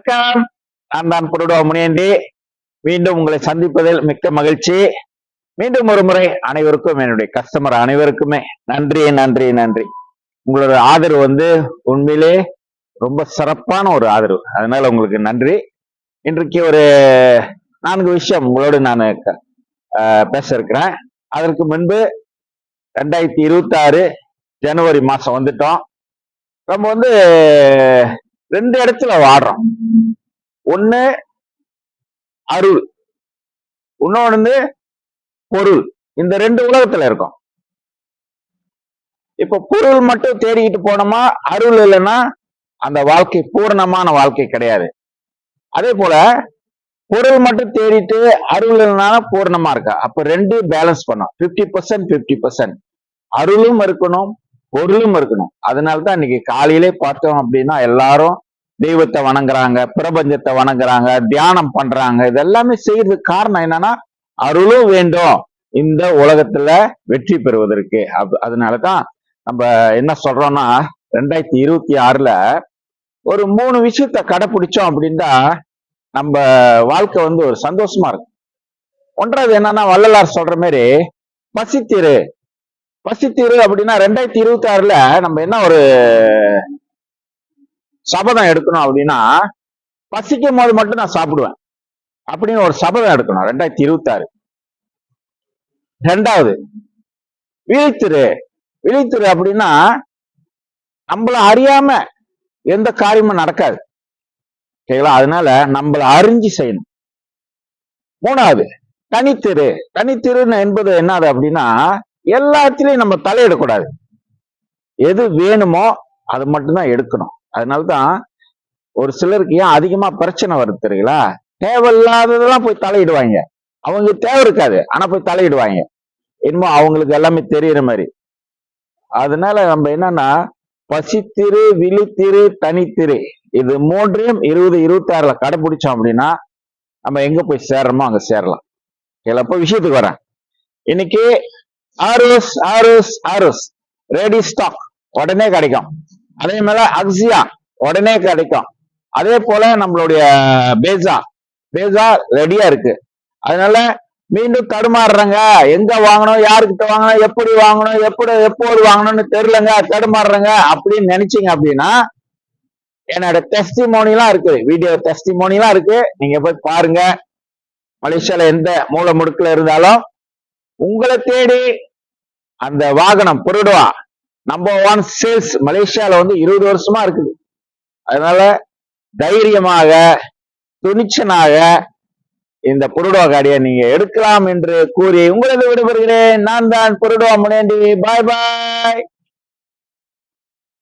வணக்கம். நான் தான் புருடோ முனியண்டி. மீண்டும் உங்களை சந்திப்பதில் மிக்க மகிழ்ச்சி. மீண்டும் ஒரு முறை அனைவருக்கும், என்னுடைய கஸ்டமர் அனைவருக்குமே நன்றி நன்றி நன்றி. உங்களோட ஆதரவு உண்மையிலே ரொம்ப சிறப்பான ஒரு ஆதரவு. அதனால உங்களுக்கு நன்றி. இன்றைக்கு ஒரு 4 விஷயம் உங்களோடு நான் பேச இருக்கிறேன். அதற்கு முன்பு 2026 ஜனவரி மாசம் வந்துட்டோம். நம்ம 2 இடத்துல வாடுறோம். ஒண்ணு அருள், இன்னொன்னு பொருள். இந்த 2 உலகத்துல இருக்கும். இப்ப பொருள் மட்டும் தேடிக்கிட்டு போனோமா, அருள் இல்லைன்னா அந்த வாழ்க்கை பூர்ணமான வாழ்க்கை கிடையாது. அதே போல பொருள் மட்டும் தேடிட்டு அருள் இல்லைன்னா பூர்ணமா இருக்கா. அப்ப 2 பேலன்ஸ் பண்ணும். 50% 50%. அருளும் இருக்கணும், பொருளும் இருக்கணும். அதனாலதான் இன்னைக்கு காலையிலே பார்த்தோம் அப்படின்னா எல்லாரும் தெய்வத்தை வணங்குறாங்க, பிரபஞ்சத்தை வணங்குறாங்க, தியானம் பண்றாங்க. இதெல்லாமே செய்யறதுக்கு காரணம் என்னன்னா, அருளும் வேண்டும் இந்த உலகத்துல வெற்றி பெறுவதற்கு. அதனாலதான் நம்ம என்ன சொல்றோம்னா, 2026ல ஒரு 3 விஷயத்த கடைபிடிச்சோம் அப்படின்னா நம்ம வாழ்க்கை ஒரு சந்தோஷமா இருக்கும். ஒன்றாவது என்னன்னா, வள்ளலார் சொல்ற மாதிரி பசித்திரு. பசித்திரு அப்படின்னா 2026ல நம்ம என்ன ஒரு சபதம் எடுக்கணும் அப்படின்னா, பசிக்கும் போது மட்டும் நான் சாப்பிடுவேன் அப்படின்னு ஒரு சபதம் எடுக்கணும் 2026. 2வது விழித்திரு. விழித்திரு அப்படின்னா நம்மள அறியாம எந்த காரியமும் நடக்காது. ஓகேங்களா? அதனால நம்மள அறிஞ்சு செய்யணும். 3வது தனித்திரு. தனித்திருன்னு என்பது என்னது அப்படின்னா, எல்லாத்திலையும் நம்ம தலையிடக்கூடாது. எது வேணுமோ அது மட்டும்தான் எடுக்கணும். அதனாலதான் ஒரு சிலருக்கு ஏன் அதிகமா பிரச்சனை வருது தெரியுங்களா? தேவையில்லாததெல்லாம் போய் தலையிடுவாங்க. அவங்களுக்கு தேவை இருக்காது, ஆனா போய் தலையிடுவாங்க. என்னமோ அவங்களுக்கு எல்லாமே தெரியுற மாதிரி. அதனால நம்ம என்னன்னா, பசித்திரு, விழித்திரு, தனித்திரு, இது 3ஐயும் 2026ல கடைபிடிச்சோம் அப்படின்னா நம்ம எங்க போய் சேர்றோமோ அங்க சேரலாம். இப்ப விஷயத்துக்கு வரேன். இன்னைக்கு arrows arrows arrows ready stock உடனே கிடைக்கும். அதே மேல அக்ஸியா உடனே கிடைக்கும். அதே போல நம்மளுடைய பேசா ரெடியா இருக்கு. அதனால மீண்டும் தடுமாறுறங்க, எங்க வாங்கணும், யாருக்கிட்ட வாங்கணும், எப்படி வாங்கணும், எப்போது வாங்கணும்னு தெரியலங்க, தடுமாறுறங்க அப்படின்னு நினைச்சீங்க அப்படின்னா, என்னோட டெஸ்டிமோனிலாம் இருக்கு, வீடியோ டெஸ்டிமோனிலாம் இருக்கு. நீங்க போய் பாருங்க. மலேசியால எந்த மூல முடுக்குல இருந்தாலும் உங்களை தேடி அந்த வாகனம் புருடுவா நம்பர் 1 சேல்ஸ் மலேசியால 20 வருஷமா இருக்குது. அதனால தைரியமாக, துணிச்சனாக இந்த புருடுவா காடியை நீங்க எடுக்கலாம் என்று கூறி உங்களது விடைபெறுகிறேன். நான் தான் புருடுவா முனியண்டி. பாய் பாய்.